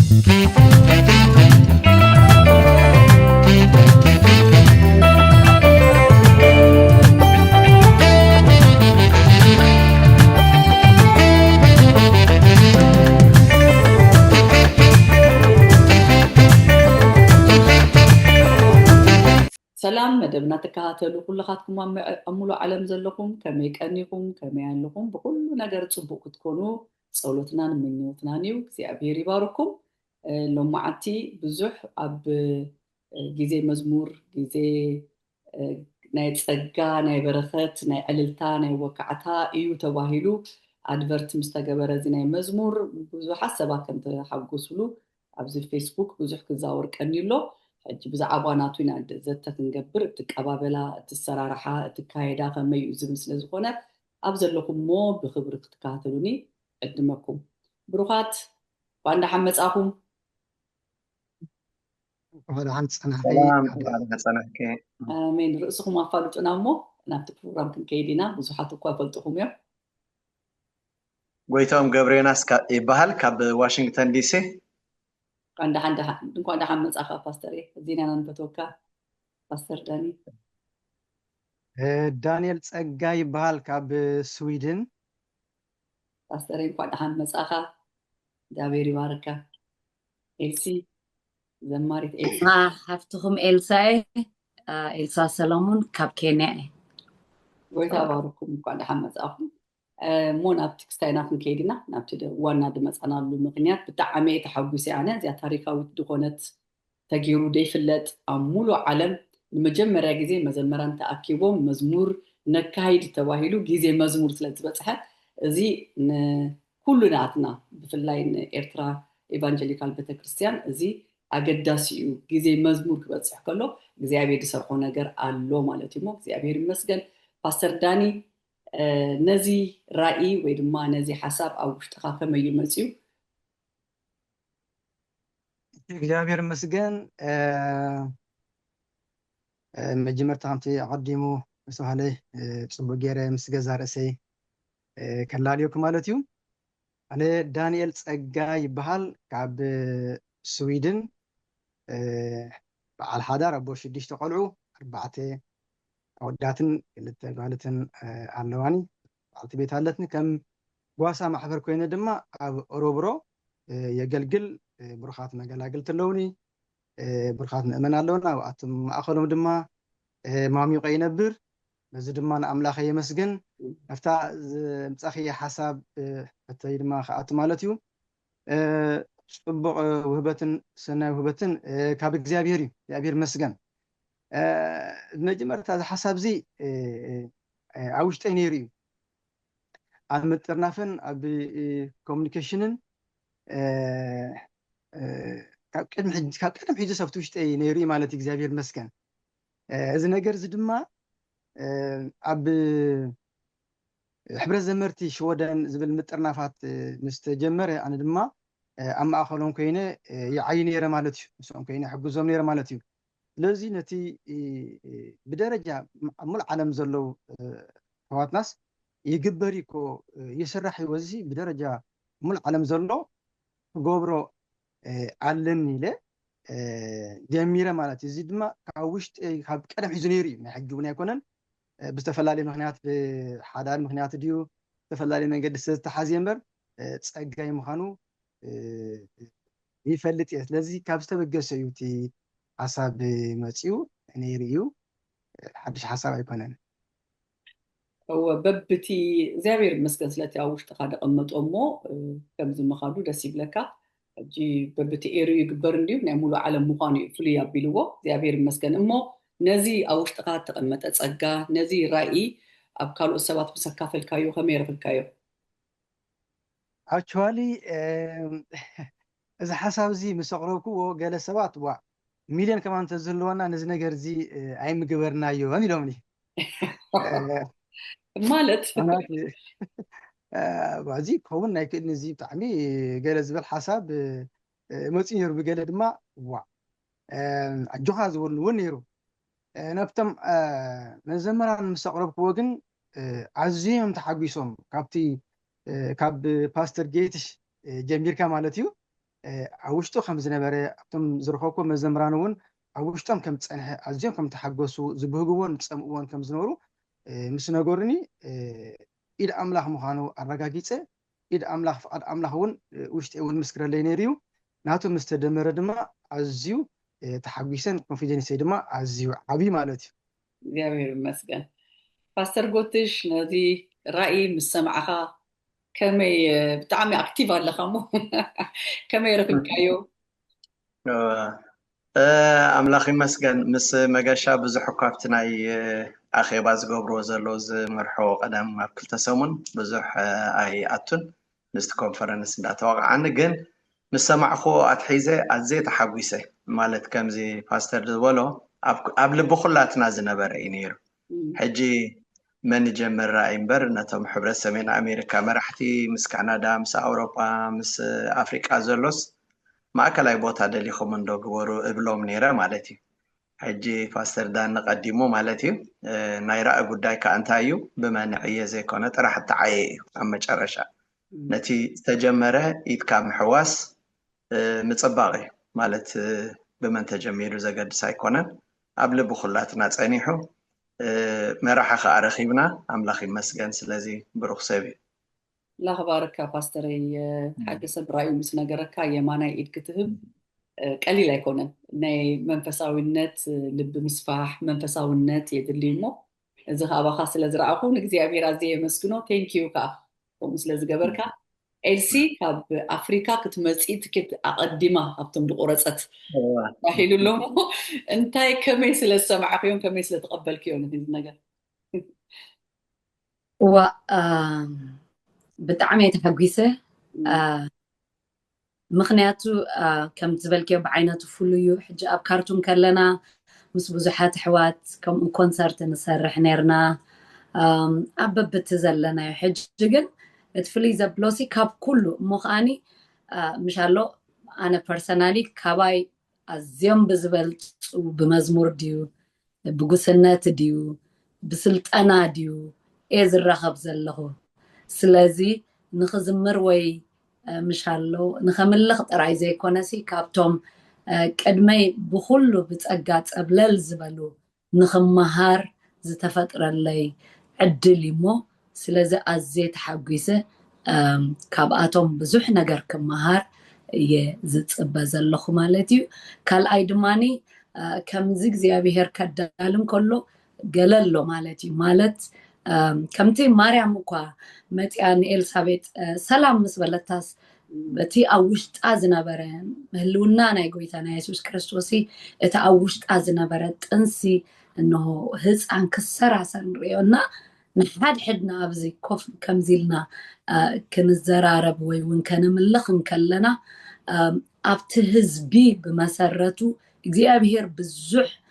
ሰላም መደብና ተከታተሉ ኩልኻትኩም ኣብ ሙሉእ ዓለም ዘለኹም ከመይ ቀኒኹም ከመይ ኣለኹም ብኩሉ ነገር ፅቡቅ ክትኮኑ ፀሎትናን ምኞትናን እዩ እግዚኣብሔር ይባርኩም ሎም መዓልቲ ብዙሕ ኣብ ግዜ መዝሙር ግዜ ናይ ፀጋ ናይ በረኸት ናይ ዕልልታ ናይ ወካዕታ እዩ ተባሂሉ ኣድቨርት ምስ ተገበረ እዚ ናይ መዝሙር ብዙሓት ሰባት ከም ተሓጎስሉ ኣብዚ ፌስቡክ ብዙሕ ክዛወር ቀኒሎ ሕጂ ብዛዕባ ናቱ ኢና ዘተ ክንገብር እትቀባበላ እትሰራርሓ እትካየዳ ከመይ እዩ ዝብል ስለ ዝኾነ ኣብ ዘለኹም ሞ ብክብሪ ክትከታተሉኒ ዕድመኩም ብሩኻት ባንዳ ሓመፃኹም ሰላም ፀናሕከ ኣሜን ርእስኹም ኣፋልጡና እሞ ናብቲ ፕሮግራም ክንከይድ ኢና ብዙሓት እኳ ፈልጥኹም እዮም ጎይቶም ገብሬናስ ይበሃል ካብ ዋሽንግተን ዲሲ እንኳን ደሓን መጻኻ ፓስተር እዚና ናንበተወካ ፓስተር ዳኒ ዳንኤል ፀጋ ይበሃል ካብ ስዊድን ፓስተር እንኳን ደሓን መጻኻ እግዚአብሔር ይባርካ ኤልሲ ዘማሪት ኤልሲ ሃፍትኹም ኤልሳ ሰሎሞን ካብ ኬንያ ጎይታ ባርኩም እንኳን ደሓን መጻኹም ሞ ናብቲ ክስታይና ክንከይድ ኢና ናብቲ ዋና ድመፃናሉ ምክንያት ብጣዕሚ ተሓጒሰ ኣነ እዚኣ ታሪካዊት ድኾነት ተገይሩ ደይፍለጥ ኣብ ሙሉእ ዓለም ንመጀመርያ ግዜ መዘመራን ተኣኪቦም መዝሙር ነካይድ ተባሂሉ ግዜ መዝሙር ስለ ዝበፅሐ እዚ ንኩሉ ናትና ብፍላይ ንኤርትራ ኤቫንጀሊካል ቤተክርስትያን እዚ ኣገዳሲ እዩ ግዜ መዝሙር ክበፅሕ ከሎ እግዚኣብሔር ዝሰርሖ ነገር ኣሎ ማለት እዩ ሞ እግዚኣብሔር ይመስገን ፓስተር ዳኒ ነዚ ራእይ ወይ ድማ ነዚ ሓሳብ ኣብ ውሽጥኻ ከመይ እዩ መፅዩ እግዚአብሔር ይመስገን መጀመርታ ከምቲ ዓዲሙ ምሳሌ ፅቡቅ ገይረ ምስ ገዛ ርእሰይ ከላልየኩም ማለት እዩ ኣነ ዳንኤል ፀጋ ይበሃል ካብ ስዊድን በዓል ሓዳር ኣቦ 6 ቆልዑ 4 ኣወዳትን 2 ጓልትን ኣለዋኒ በዓልቲ ቤት ኣለትኒ ከም ጓሳ ማሕበር ኮይነ ድማ ኣብ ኦሮብሮ የገልግል ብሩኻት መገላግልቲ ኣለውኒ ብሩኻት ምእመን ኣለውና ኣብኣቶም ማእኸሎም ድማ ማሚቆ ይነብር በዚ ድማ ንኣምላኸ የመስግን ኣብታ ምፃኺ ሓሳብ እተይ ድማ ከኣቱ ማለት እዩ ፅቡቅ ውህበትን ሰናይ ውህበትን ካብ እግዚአብሔር እዩ እግዚአብሔር መስገን መጀመርታ እዚ ሓሳብ እዚ ኣብ ውሽጠይ ነይሩ እዩ ኣብ ምጥርናፍን ኣብ ኮሙኒኬሽንን ካብ ቀደም ሒዙ ሰብቲ ውሽጠይ ነይሩ እዩ ማለት እግዚአብሔር መስገን እዚ ነገር እዚ ድማ ኣብ ሕብረት ዘመርቲ ሽወደን ዝብል ምጥርናፋት ምስ ተጀመረ ኣነ ድማ ኣብ ማእኸሎም ኮይነ ይዓይ ነይረ ማለት እዩ ንሶም ኮይነ ሕግዞም ነይረ ማለት እዩ ስለዚ ነቲ ብደረጃ ሙሉእ ዓለም ዘለው ሕዋትናስ ይግበር እኮ ይስራሕ ወዚ ብደረጃ ሙሉእ ዓለም ዘሎ ክገብሮ ኣለኒ ኢለ ጀሚረ ማለት እዩ እዚ ድማ ካብ ውሽጢ ካብ ቀደም ሒዙ ነይሩ እዩ ናይ ሕጂ እውን ኣይኮነን ብዝተፈላለየ ምክንያት ብሓዳር ምክንያት ድዩ ዝተፈላለዩ መንገዲ ዝተሓዝየ እምበር ፀጋይ ምዃኑ ይፈልጥ እየ ስለዚ ካብ ዝተበገሰ እዩ እቲ ሓሳብ መፅኡ ነይሩ እዩ ሓድሽ ሓሳብ ኣይኮነን በብቲ እግዚኣብሔር ይመስገን ስለቲ ኣብ ውሽጥኻ ደቐመጦ እሞ ከምዚ ምኻዱ ደስ ይብለካ ሕጂ በብቲ ኤርዩ ይግበር እንድዩ ናይ ሙሉእ ዓለም ምዃኑ እዩ ፍሉይ ኣቢልዎ እግዚኣብሔር ይመስገን እሞ ነዚ ኣብ ውሽጥኻ ተቐመጠ ፀጋ ነዚ ራእይ ኣብ ካልኦት ሰባት ምስ ኣካፈልካዮ ከመይ ረኺብካዮ ኣክቹዋሊ እዚ ሓሳብ እዚ ምስ ኣቕረብክዎ ገለ ሰባት ዋ ሚልዮን ከማ እንተዝህልወና ነዚ ነገር እዚ ኣይምግበርናዮን ኢሎምኒ ማለት እዚ ክኸውን ናይ ክእልኒ እዚ ብጣዕሚ ገለ ዝብል ሓሳብ መፅኡ ነይሩ ብገለ ድማ ዋ ኣጆኻ ዝብሉ እውን ነይሩ ነብቶም መዘመራን ምስ ኣቕረብክዎ ግን ኣዝዮም ተሓጒሶም ካብ ፓስተር ጌትሽ ጀሚርካ ማለት እዩ عوشتو خمس نبرة أبتم زرخوكو مزمرانون عوشتم كم تصنح عزيم كم تحجسوا زبهجون تسمعون كم زنورو مسنجورني إذا أملاح مخانو الرجاجيته إذا أملاحون وشت أول مسكر لينيريو ناتو مستدمر دما عزيو تحجسن confidence دما عزيو عبي مالتي እግዚአብሔር ይመስገን ፓስተር ጎትሽ ነዚ ራእይ ምስሰማዓኻ ከመይ ብጣዕሚ ኣክቲቭ ኣለኻ ሞ ከመይ ረኺብካዮ ኣምላኽ ይመስገን ምስ መገሻ ብዙሕ ካብቲ ናይ ኣኼባ ዝገብርዎ ዘሎ ዝመርሖ ቀደም ኣብ 2 ሰሙን ብዙሕ ኣይኣቱን ምስቲ ኮንፈረንስ እንዳተዋቕዓኒ ግን ምስ ሰማዕኹ ኣትሒዘ ኣዝየ ተሓጒሰ ማለት ከምዚ ፓስተር ዝበሎ ኣብ ልቢ ኩላትና ዝነበረ እዩ ነይሩ ሕጂ መን ጀመር ራእይ እምበር ነቶም ሕብረት ሰሜን ኣሜሪካ መራሕቲ ምስ ካናዳ ምስ ኣውሮጳ ምስ ኣፍሪቃ ዘሎስ ማእከላይ ቦታ ደሊኹም እንዶ ግበሩ እብሎም ነይረ ማለት እዩ ሕጂ ፓስተር ዳን ቀዲሙ ማለት እዩ ናይ ራእይ ጉዳይ ከዓ እንታይ እዩ ብመንዕየ ዘይኮነ ጥራሕ ተዓየ እዩ ኣብ መጨረሻ ነቲ ዝተጀመረ ኢድካ ምሕዋስ ምፅባቕ እዩ ማለት ብመን ተጀሚሩ ዘገድስ ኣይኮነን ኣብ ልቢ ኩላትና ፀኒሑ መራሓ ከዓ ረኺብና ኣምላኽ ይመስገን ስለዚ ብሩኽ ሰብ እዩ الله بارك باستري حاجة سبراي مس نجرك يمانا إيد كتب قليل يكونن ناي منفساوي النت لب مصفاح منفساوي النت يدلي مو إذا هذا خاص لزرعهم نجزي أبي رازي مسكنو thank you كا ومس لزجبركا إلسي كاب أفريقيا كتمسيت كت أقدمها أبتم دقورات راحيلو لهم أنتي كميس للسمع فيهم كميس لتقبل كيون هذه النجار و بتعمي تحقيسه مخنياتو كم تبلكي بعيناتو فلويو حجة أب كارتون كلنا مس بزحات حوات كم كونسرت نسرح نيرنا أبب بتزلنا حجة تفلي زبلوسي كاب كله مخاني مش هلو أنا personally كاباي أزيم بزبلت وبمزمور ديو بقسنات ديو بسلطنا ديو إيز الرخب زلهو سلازي نخزمر وي مش هلو نخملخ طراي زي كونسي كابتوم قدمي بخلو بتقاط قبلل زبلو نخمهار زتفطر لي عدلي مو سلازي ازي تحقيسه كاباتوم بزح نجر كمهار يزصب زلخ مالتي كال ايدماني كم زغزيابير كدالم كله قللو مالتي مالت كمتي مريم كوا متيان إلسابيت سلام مسبلتاس بتي أوشت أزنا برين هلونا نيجويتنا يسوع كريستوسي أوشت أزنا برت أنسي إنه هز عن كسرة سنريونا نحد حدنا أبزي كوف كمزيلنا كنزرارب وين كان ملخن كلنا أبتهز بي بمسرته إجزاء بالزح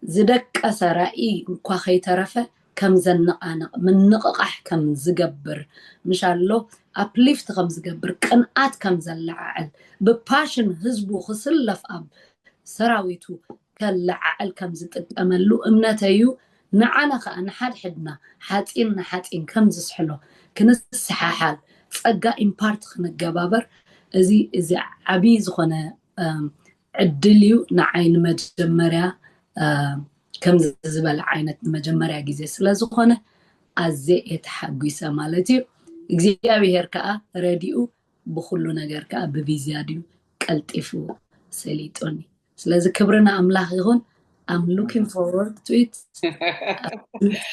زدك أسرائي كوخي ترفه كم زنقانا من نققح كم زقبر مش الله أبليفت كم زقبر كنقات كم زلعال بباشن هزبو خسلف أب سراويتو كاللعال كم زتت أملو أمنتيو نعانا خأنا حدنا حاتين كم زسحلو كنس حال تسقى إمبارت خنا الجبابر إزي عبيز خنا عدليو نعين مجمرة كم زبل عينت مجمرة جزء سلازخونه أزاي يتحقيسه مالتي እግዚአብሔር ከአ ረዲኡ በሁሉ ነገር ከአ በቢዚያዲው ቀልጥፉ ሰሊጦኒ ስለዚህ ክብርና አምላክ ይሁን I'm looking forward to it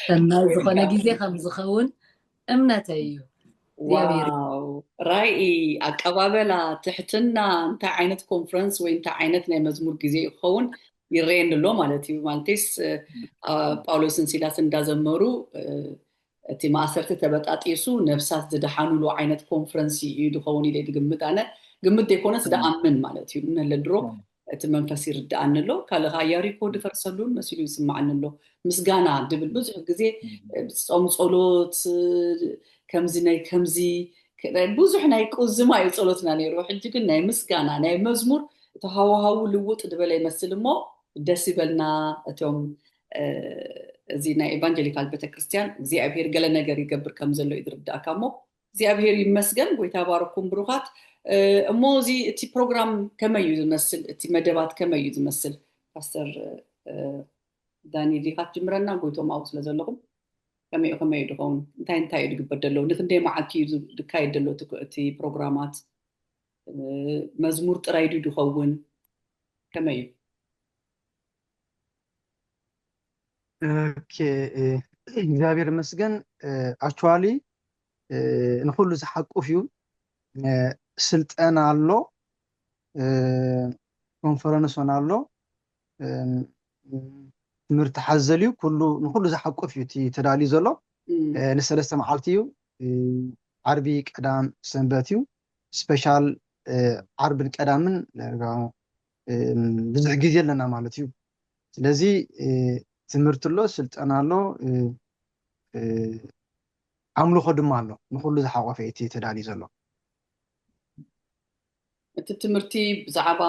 ተናው ዝኾነ ጊዜ ከም ዝኸውን እምነተዩ ዋው ራይ አቀባበላ ትሕትና እንታ ዓይነት ኮንፈረንስ ወይ እንታ ዓይነት ናይ መዝሙር ጊዜ ይኸውን ይረየንሎ ማለት እዩ ማለትስ ጳውሎስን ሲላስ እንዳዘመሩ እቲ ማእሰርት ተበጣጢሱ ነፍሳት ዝደሓኑሉ ዓይነት ኮንፈረንስ ይድኸውን ኢለ ድግምት ኣነ ግምት ደይኮነስ ደኣምን ማለት እዩ ነለድሮ እቲ መንፈስ ይርዳኣንሎ ካልኻ ያሪኮ ድፈርሰሉን መሲሉ ይስማዓንሎ ምስጋና ድብል ብዙሕ ግዜ ጾም ጸሎት ከምዚ ናይ ከምዚ ብዙሕ ናይ ቁዝማ ይጸሎትና ነይሩ ሕጂ ግን ናይ ምስጋና ናይ መዝሙር ተሃዋሃው ልውጥ ድበለ ይመስል እሞ ደስ ይበልና እቶም እዚ ናይ ኢቫንጀሊካል ቤተክርስትያን እግዚአብሔር ገለ ነገር ይገብር ከም ዘሎ ይድርዳእካ ሞ እግዚአብሔር ይመስገን ጎይታ ባረኩም ብሩኻት እሞ እዚ እቲ ፕሮግራም ከመይ እዩ ዝመስል እቲ መደባት ከመይ እዩ ዝመስል ፓስተር ዳኒ ዲኻት ጅምረና ጎይቶም አው ስለ ዘለኹም ከመይ ድኾን እንታይ እዩ ዝግበር ዘሎ ንክንደይ መዓልቲ እዩ ዝካየድ ዘሎ እቲ ፕሮግራማት መዝሙር ጥራይ ድኸውን ከመይ እዩ ኦኬ እግዚአብሔር ይመስገን አክቹዋሊ ንኩሉ ዝሓቁፍ እዩ ስልጠና አሎ ኮንፈረንስ አሎ ትምህርቲ ሓዘል እዩ ንኩሉ ዝሓቁፍ እዩ እቲ ተዳልዩ ዘሎ ንሰለስተ መዓልቲ እዩ ዓርቢ ቀዳም ሰንበት እዩ ስፔሻል ዓርብን ቀዳምን ብዙሕ ግዜ ኣለና ማለት እዩ ስለዚ ትምህርቲ ኣሎ ስልጠና ኣሎ አምልኾ ድማ ኣሎ ንኩሉ ዝሓቆፈ እቲ ተዳልዩ ዘሎ እቲ ትምህርቲ ብዛዕባ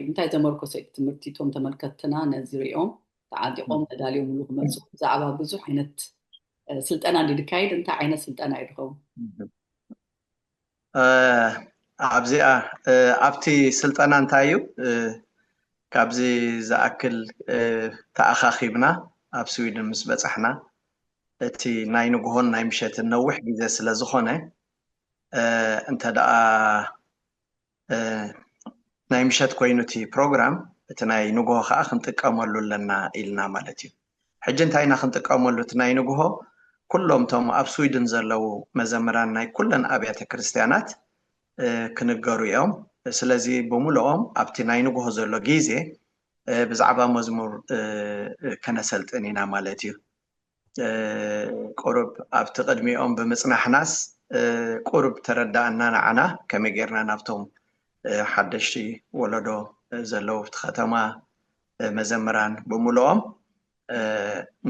እንታይ ዘመርኮሰ ትምህርቲ ቶም ተመልከትና ነዝሪኦም ተዓዲቆም ተዳልዮም ክመፁ ብዛዕባ ብዙሕ ዓይነት ስልጠና እንዲካይድ እንታይ ዓይነት ስልጠና ይድኸው ኣብዚኣ ኣብቲ ስልጠና እንታይ እዩ ካብዚ ዝኣክል ተኣኻኺብና ኣብ ስዊድን ምስ በፃሕና እቲ ናይ ንግሆን ናይ ምሸትን ነዊሕ ግዜ ስለ ዝኾነ እንተ ደኣ ናይ ምሸት ኮይኑ እቲ ፕሮግራም እቲ ናይ ንግሆ ከዓ ክንጥቀመሉ ኣለና ኢልና ማለት እዩ ሕጂ እንታይ ኢና ክንጥቀመሉ እቲ ናይ ንግሆ ኩሎም ቶም ኣብ ስዊድን ዘለው መዘምራን ናይ ኩለን ኣብያተ ክርስቲያናት ክንገሩ እዮም ስለዚ ብሙሉኦም ኣብቲ ናይ ንግሆ ዘሎ ግዜ ብዛዕባ መዝሙር ከነሰልጥን ኢና ማለት እዩ ቁሩብ ኣብቲ ቅድሚኦም ብምፅናሕናስ ቁሩብ ተረዳእና ንዓና ከመይ ጌርና ናብቶም ሓደሽቲ ወለዶ ዘለው ኣብቲ ከተማ መዘምራን ብሙሉኦም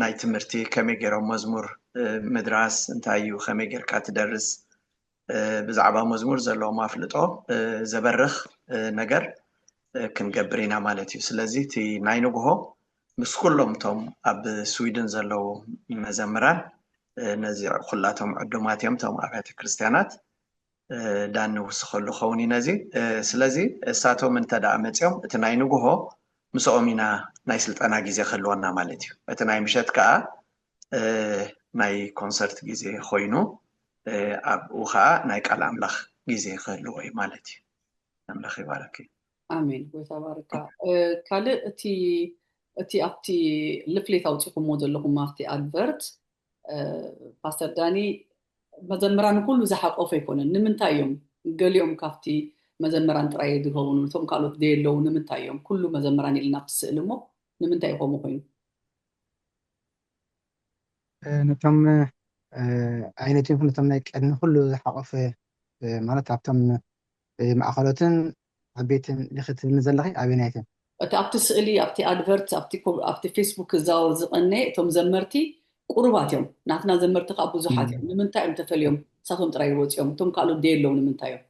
ናይ ትምህርቲ ከመይ ጌሮም መዝሙር ምድራስ እንታይ እዩ ከመይ ጌርካ ትደርስ ብዛዕባ መዝሙር ዘለዎም ኣፍልጦ ዘበርኽ ነገር ክንገብር ኢና ማለት እዩ ስለዚ እቲ ናይ ንግሆ ምስ ኩሎም ቶም ኣብ ስዊድን ዘለው መዘምራን ነዚ ኩላቶም ዕዱማት እዮም ቶም ኣብያተ ክርስቲያናት ዳን ንውስኸሉ ኸውን ኢና እዚ ስለዚ እሳቶም እንተደኣ መፅኦም እቲ ናይ ንግሆ ምስኦም ኢና ናይ ስልጠና ግዜ ክህልወና ማለት እዩ እቲ ናይ ምሸት ከዓ ናይ ኮንሰርት ግዜ ኮይኑ ኣብኡ ከዓ ናይ ቃል ኣምላኽ ግዜ ክህልዎ እዩ ማለት እዩ ኣምላኽ ይባረክ ኣሜን ጎይታ ባረካ ካልእ እቲ ኣብቲ ልፍሌት ኣውፂኹምዎ ዘለኹም ኣብቲ ኣድቨርት ፓስተር ዳኒ መዘምራን ኩሉ ዝሓቆፈ ኣይኮነን ንምንታይ እዮም ገሊኦም ካብቲ መዘምራን ጥራይ ዝኸውን እቶም ካልኦት ዘየለው ንምንታይ እዮም ኩሉ መዘምራን ኢልና ብስእሊ እሞ ንምንታይ ከምኡ ኮይኑ ነቶም ዓይነትም ነቶም ናይ ቀድሚ ኩሉ ዝሓቆፈ ማለት ኣብቶም ማእኸሎትን ዓበይትን ንክትብል ዘለኺ ኣበይናይትን እቲ ኣብቲ ስእሊ ኣብቲ ኣድቨርት ኣብቲ ፌስቡክ ዝዛወር ዝቐነ እቶም ዘመርቲ ቁሩባት እዮም ናትና ዘመርቲ ከዓ ብዙሓት እዮም ንምንታይ እዮም ተፈልዮም ሳቶም ጥራይ ወፂኦም እቶም ካልኦት ዘየለው ንምንታይ እዮም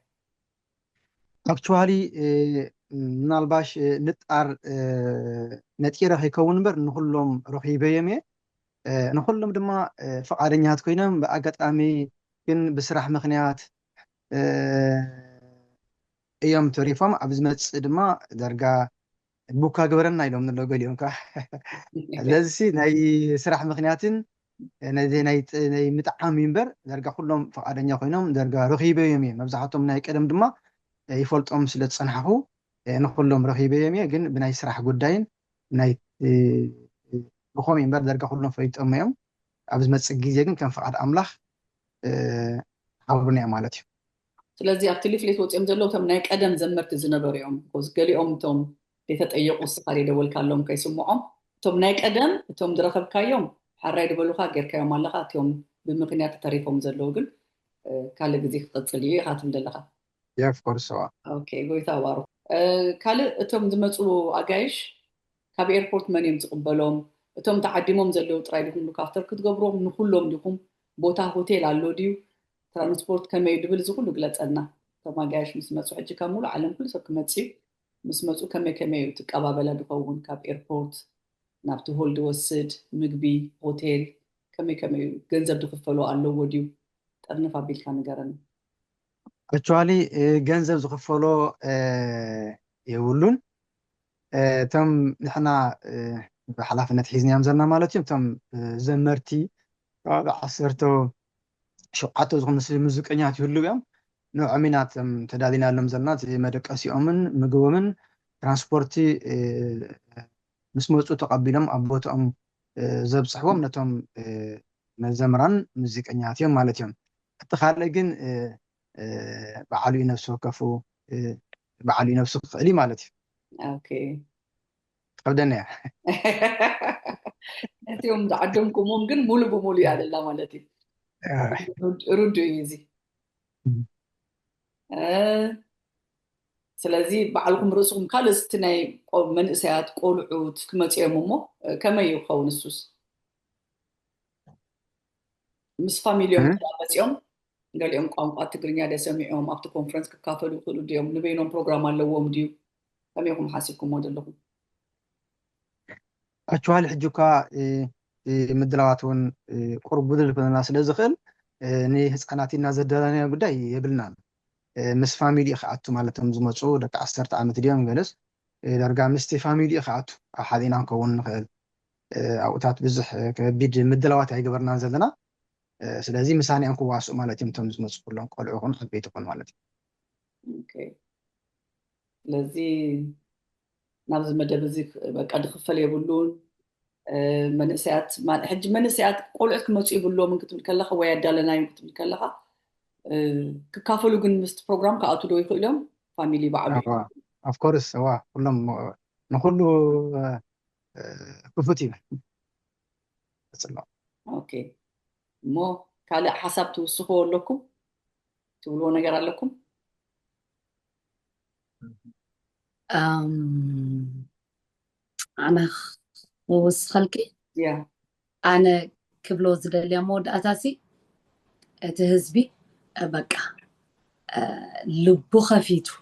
አክቹዋሊ ምናልባሽ ንጣር ነጢረ ከይከውን እምበር ንኩሎም ረኺበዮም እየ ንኩሎም ድማ ፈቃደኛት ኮይኖም ብኣጋጣሚ ግን ብስራሕ ምክንያት እዮም ተሪፎም ኣብ ዝመፅእ ድማ ዳርጋ ቡካ ግበረና ኢሎም ንሎ ገሊኦም ከዓ ስለዚ ናይ ስራሕ ምክንያትን ነዚ ናይ ምጥዓም እምበር ዳርጋ ኩሎም ፈቃደኛ ኮይኖም ዳርጋ ረኺበዮም እየ መብዛሕትኦም ናይ ቀደም ድማ ይፈልጦም ስለ ዝፀንሐኹ ንኩሎም ረኺበዮም እየ ግን ብናይ ስራሕ ጉዳይን ናይ ብኸመይ እምበር ዳርጋ ኩሎም ፈሊጦም እዮም ኣብ ዝመፅእ ግዜ ግን ከም ፈቃድ ኣምላኽ ሓብሩና ማለት እዩ ስለዚ ኣብቲ ሊፍሌት ወፂኦም ዘለው እቶም ናይ ቀደም ዘመርቲ ዝነበሩ እዮም ገሊኦም እቶም ተጠየቁ ስኻ ደወልካሎም ከይስምዖም እቶም ናይ ቀደም እቶም ዝረኸብካዮም ሓራይ ድበሉካ ጌርካዮም ኣለካ እቶም ብምክንያት ተሪፎም ዘለው ግን ካልእ ግዜ ክቅፅል እዩ ኢኻ ትብል ዘለካ of course ኦኬ ጎይታ ባሩ ካልእ እቶም ዝመፁ ኣጋይሽ ካብ ኤርፖርት መን እዮም ዝቕበሎም እቶም ተዓዲሞም ዘለው ጥራይ ዲኹም ካፍተር ክትገብሮም ንኩሎም ዲኹም ቦታ ሆቴል ኣሎ ድዩ ትራንስፖርት ከመይ ድብል ዝኩሉ ግለፀና እቶም ኣጋይሽ ምስ መፁ ሕጂ ካብ ሙሉእ ዓለም ኩሉ ሰብ ክመፅ እዩ ምስ መፁ ከመይ ትቀባበላ ድኸውን ካብ ኤርፖርት ናብቲ ሆል ድወስድ ምግቢ ሆቴል ከመይ ገንዘብ ድክፈሉ ኣለዎ ድዩ ጠርነፍ ኣቢልካ ንገረና actually ገንዘብ ዝኽፈሎ የብሉን እቶም ንሕና ብሓላፍነት ሒዝናዮም ዘለና ማለት እዩ እቶም ዘመርቲ ሸውዓተ ዝኾኑ ሙዚቀኛት ይህሉ እዮም ንዖም ኢና ተዳሊናሎም ዘለና እቲ መደቀሲኦምን ምግቦምን ትራንስፖርቲ ምስ መፁ ተቐቢሎም ኣብ ቦትኦም ዘብፅሕዎም ነቶም መዘምራን ሙዚቀኛት እዮም ማለት እዮም እቲ ካልእ ግን በዓሉ ነፍሲ ወከፉ በዓሉ ነፍሲ ክኽእል ማለት እዩ ኦኬ ከብደና እያ እቲኦም ዝዓደምኩሞም ግን ሙሉ ብሙሉ እያ ደላ ማለት እዩ ሩድ እዩ እዚ ስለዚ በዓልኩም ርእስኩም ካልእ እስቲ ናይ መንእሰያት ቆልዑት ክመፅኦም እሞ ከመይ ይኸውን እሱስ ምስ ፋሚሊዮም መፅኦም ገሊኦም ቋንቋ ትግርኛ ደሰሚዖም ኣብቲ ኮንፈረንስ ክካፈሉ ይኽእሉ ድዮም ንበይኖም ፕሮግራም ኣለዎም ድዩ ከመይኩም ሓሲብኩሞ ዘለኹም actually ሕጂ እኳ ምድላዋት እውን ቁርብ ቡድል ክኾና ስለ ዝኽእል ንህፃናት ኢና ዘዳለናዮ ጉዳይ የብልናን ምስ ፋሚሊ ክኣቱ ማለቶም ዝመፁ ደቂ 10 ዓመት ድዮም ገለስ ዳርጋ ምስቲ ፋሚሊ ክኣቱ ኣብ ሓዚና ንከውን ንኽእል ኣብኡታት ብዙሕ ከቢድ ምድላዋት ኣይገበርናን ዘለና ስለዚ ምሳኒኦም ክዋስኡ ማለት እዮም እቶም ዝመፁ ኩሎም ቆልዑ ይኹን ዓበይቲ ይኹን ማለት እዩ ስለዚ ናብዚ መደብ እዚ በቃ ድኽፈል የብሉን መንእሰያት ሕጂ መንእሰያት ቆልዑት ክመፁ ይብሎምን ክትብል ከለኻ ወይ ኣዳለናዮም ክትብል ከለኻ ክካፈሉ ግን ምስቲ ፕሮግራም ክኣቱ ዶ ይኽእሉ እዮም ፋሚሊ በዓሉ of course ኩሎም ንኩሉ ክፉት እዩ ኦኬ እሞ ካልእ ሓሳብ ትውስኽዎ ኣለኩም ትብልዎ ነገር ኣለኩም أنا وصلك أنا كبلو زدليا مود أساسي تهزبي بقى لبو خفيتو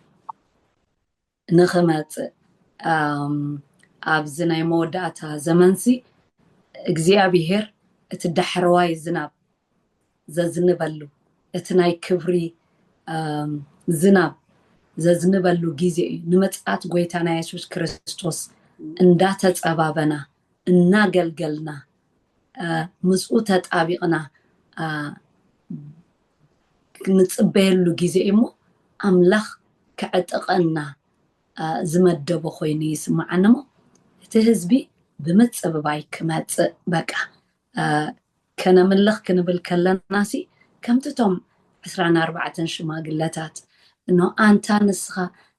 نخمات أبزناي مود أتا زمنسي إجزيا بيهر تدحرواي زناب زنبلو اتناي كبري زناب زنبلو جيزي نمتقات قويتانا يسوس كريستوس እንዳተት አባበና እናገልገልና ምስኡተት አቢቅና ንጽበየሉ ጊዜ እሞ አምላኽ ከዕጥቀና ዝመደቦ ኮይኑ ይስማዓንሞ እቲ ህዝቢ ብምጽብባይ ክመጽእ በቃ ከነምልኽ ክንብል ከለናሲ ከምትቶም 24 ሽማግለታት እኖ አንታ ንስኻ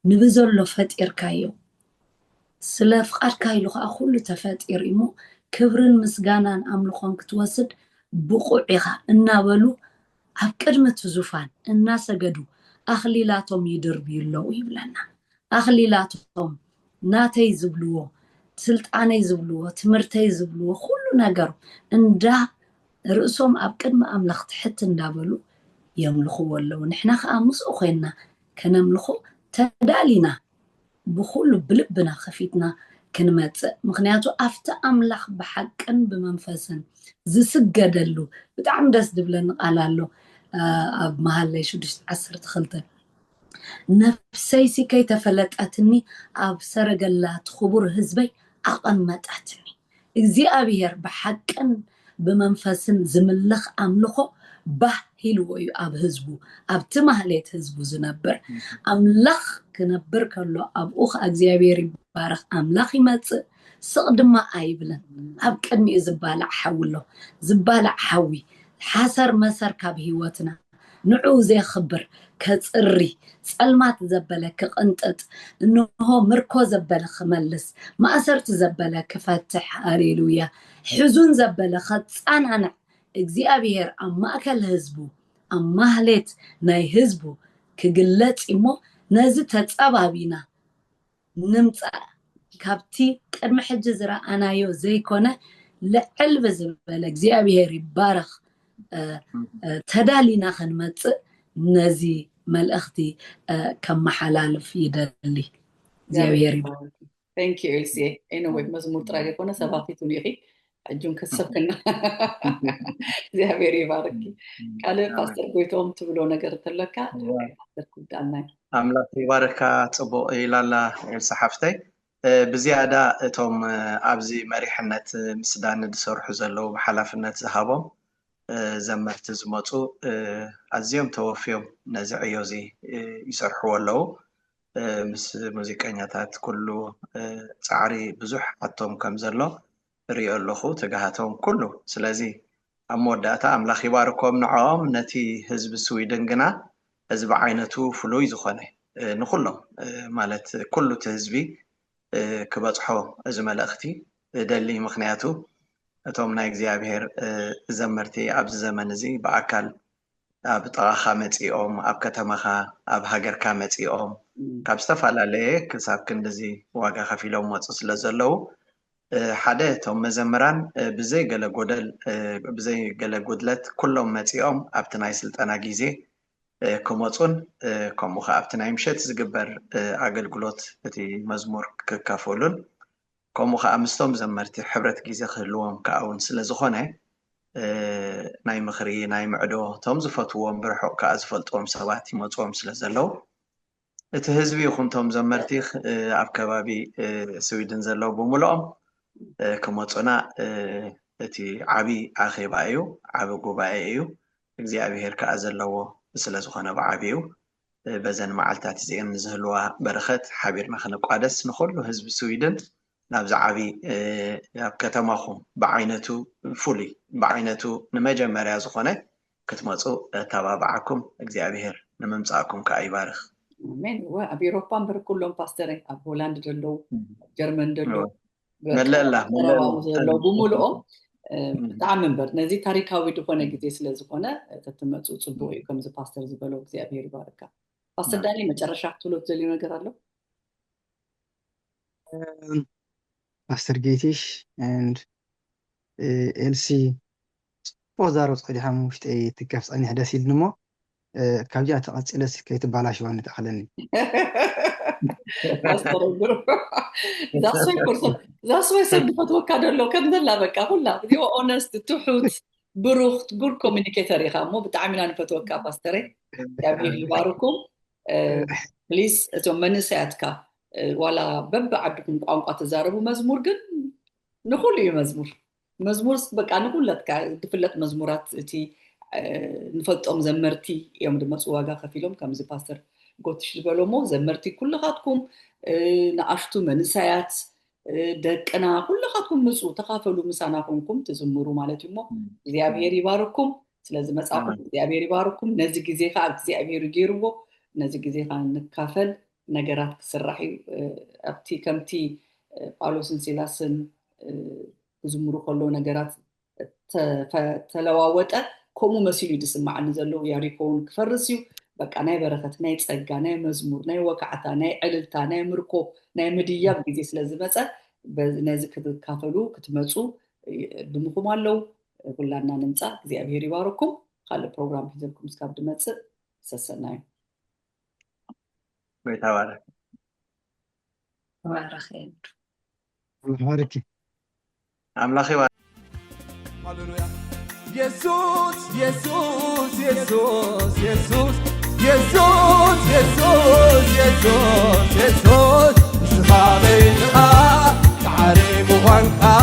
ንብዘሎ ፈጢርካዮ ስለ ፍቃድካ ኢሉ ከዓ ኩሉ ተፈጢር እሞ ክብርን ምስጋናን አምልኾን ክትወስድ ብቁዕ ኢኻ እናበሉ ኣብ ቅድሚ ዙፋን እናሰገዱ ኣኽሊላቶም ይድርብዩለው ይብለና ኣኽሊላቶም ናተይ ዝብልዎ ስልጣነይ ዝብልዎ ትምህርተይ ዝብልዎ ኩሉ ነገር እንዳ ርእሶም ኣብ ቅድሚ ኣምላኽ ትሕት እንዳበሉ የምልኽዎ ኣለው ንሕና ከዓ ምስኡ ኮይና ከነምልኾ ተዳሊና بخل بلبنا خفيتنا كنمت مخنياتو أفتا أملاخ بحقن بمنفسن زي سجدلو بتعم دس دبلن قالالو أب محلي شو دش عسرت خلطة نفسي كي تفلت أتني أب سرقلات خبور هزبي أقن ما تأتني إزي أبيهر بحقن بمنفسن زملخ أملخو بهيلو أب هزبو أب تمهليت هزبو زنبر أملخ كنبر كله أب أخ أجزابير بارخ أملاخ يمت صقد ما أيبلن أب كدمي زبالة حوله زبالة حوي حسر مسر كبهوتنا نعوز يخبر كتري سلمات زبالة كقنطت إنه هو مركو زبالة خملس ما أسرت زبالة كفتح هاليلويا حزن زبالة خد أنا እግዚአብሔር ኣብ ማእከል ህዝቡ ኣብ ማህሌት ናይ ህዝቡ ክግለጽ እሞ ነዚ ተጸባቢና ንምጻእ ካብቲ ቅድሚ ሕጂ ዝረኣናዮ ዘይኮነ ልዕል ብዝበለ እግዚአብሔር ይባረኽ ተዳሊና ክንመጽእ ነዚ መልእኽቲ ከመሓላልፍ ይደሊ እግዚአብሔር Thank you Elsie anyway መዝሙር ጥራይ ኮነ ሰባፊቱን ይኺ እጁን ከሰብክና እግዚአብሔር ይባርክ ቃል ፓስተር ጎይቶም ትብሎ ነገር ተለካ ፓስተር ኩዳና አምላክ ይባርካ ጽቡቅ ይላላ ሰሓፍተይ ብዝያዳ እቶም ኣብዚ መሪሕነት ምስዳን ዝሰርሑ ዘለው ብሓላፍነት ዝሃቦም ዘመርቲ ዝመፁ ኣዝዮም ተወፊዮም ነዚ ዕዮ እዚ ይሰርሕዎ ኣለው ምስ ሙዚቀኛታት ኩሉ ፃዕሪ ብዙሕ ኣቶም ከም ዘሎ ሪኦ ኣለኹ ትጋሃቶም ኩሉ ስለዚ ኣብ መወዳእታ ኣምላኽ ይባርኮም ንዖም ነቲ ህዝቢ ስዊድን ግና እዚ ብዓይነቱ ፍሉይ ዝኾነ ንኩሎም ማለት ኩሉ እቲ ህዝቢ ክበፅሖ እዚ መልእኽቲ ደሊ ምክንያቱ እቶም ናይ እግዚኣብሔር ዘመርቲ ኣብዚ ዘመን እዚ ብኣካል ኣብ ጥቓኻ መፂኦም ኣብ ከተማኻ ኣብ ሃገርካ መፂኦም ካብ ዝተፈላለየ ክሳብ ክንዲዚ ዋጋ ከፊሎም መፁ ስለ ዘለው ሓደ እቶም መዘምራን ብዘይ ገለ ጎድለት ኩሎም መፂኦም ኣብቲ ናይ ስልጠና ግዜ ክመፁን ከምኡ ከዓ ኣብቲ ናይ ምሸት ዝግበር ኣገልግሎት እቲ መዝሙር ክካፈሉን ከምኡ ከዓ ምስቶም ዘመርቲ ሕብረት ግዜ ክህልዎም ከዓ እውን ስለ ዝኾነ ናይ ምኽሪ ናይ ምዕዶ እቶም ዝፈትዎም ብርሑቕ ከዓ ዝፈልጥዎም ሰባት ይመፅዎም ስለ ዘለው እቲ ህዝቢ ይኹን እቶም ዘመርቲ ኣብ ከባቢ ስዊድን ዘለው ብምልኦም ክመፁና እቲ ዓብይ ኣኼባ እዩ ዓብይ ጉባኤ እዩ እግዚኣብሔር ከዓ ዘለዎ ስለ ዝኾነ ብዓብዩ በዘን መዓልታት እዚአን ዝህልዋ በረኸት ሓቢርና ክንቋደስ ንኩሉ ህዝቢ ስዊድን ናብዚ ዓብይ ኣብ ከተማኹም ብዓይነቱ ፍሉይ ብዓይነቱ ንመጀመርያ ዝኾነ ክትመፁ ተባብዓኩም እግዚአብሔር ንምምፃእኩም ከዓ ይባርኽ አሜን ኣብ ኤሮፓ እምበር ኩሎም ፓስተር ኣብ ሆላንድ ዘለው ጀርመን ዘለው መለላ ዘለው ብምልኦም ብጣዕሚ እምበር ነዚ ታሪካዊ ዝኾነ ግዜ ስለ ዝኾነ ተትመፁ ጽቡቅ እዩ ከምዚ ፓስተር ዝበለው እግዚአብሔር ይባርካ ፓስተር ዳኒ መጨረሻ ትብሎ ዘልዩ ነገር ኣሎ Pastor Getish and LC وزارة صحيحة مشتي تكفص أني هذا سيد نمو كابجا تقصيلس كي تبالاش وان تأخلني that's why said فتوكا دلو كم دلا بكا كلها ديو honest تحوت بروخ تقول communicator يا مو بتعامل أنا فتوكا باستري يا يباركم بليز تومن ساعتك ولا ببع عندكم ቋንቋ ተዛረቡ መዝሙር ግን ንኹሉ መዝሙር በቃ ንኹለትካ ድፍለት መዝሙራት እቲ ንፈልጦም ዘመርቲ እዮም ድመፁ ዋጋ ከፊሎም ከምዚ ፓስተር ጎትሽ ዝበሎሞ ዘመርቲ ኩልኻትኩም ንኣሽቱ መንሳያት ደቅና ኩልኻትኩም ምፁ ተካፈሉ ምሳና ኮንኩም ትዝምሩ ማለት እዩ ሞ እግዚአብሔር ይባርኩም ስለዚ መጻፉ እግዚአብሔር ይባርኩም ነዚ ግዜ ከዓ እግዚአብሔር ይገርዎ ነዚ ግዜ ከዓ ንካፈል ነገራት ክስራሕ ኣብቲ ከምቲ ጳውሎስን ሲላስን ዝምሩ ከሎ ነገራት ተለዋወጠ ከምኡ መሲሉ ይስማዓኒ ዘለው ያሪኮን ክፈርስ እዩ በቃ ናይ በረከት ናይ ጸጋ ናይ መዝሙር ናይ ወካዕታ ናይ ዕልልታ ናይ ምርኮ ናይ ምድያብ ግዜ ስለዝመፀ ነዚ ክትካፈሉ ክትመፁ ድምኹም ኣለው ሁላና ንምፃ እግዚአብሔር ይባርኩም ካልእ ፕሮግራም ሒዘልኩም እስካብ ድመፅእ ሰሰናዩ بيتوارك وارخين مباركي أملاخي هاللويا يسوس يسوس يسوس يسوس يسوس يسوس يسوس يسوس صحابي لقا تعري مغنقا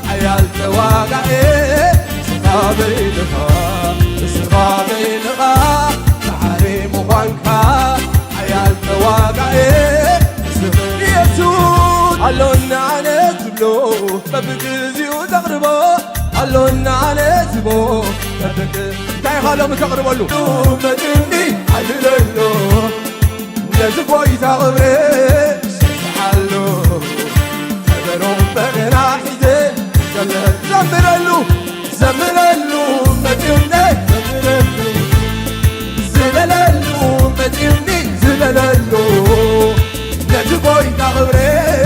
عيال تواقعي صحابي لقا تعري مغنقا واقعي يسوع علونا على تبلو ببكزي وتقربو علونا على تبو ببكزي تاي خالو متقربو له مدني عللو نزبو يتغبري سحلو خبرو بغنا حيزي زمرلو مدني زللو مدني زللو نجبوي تغبري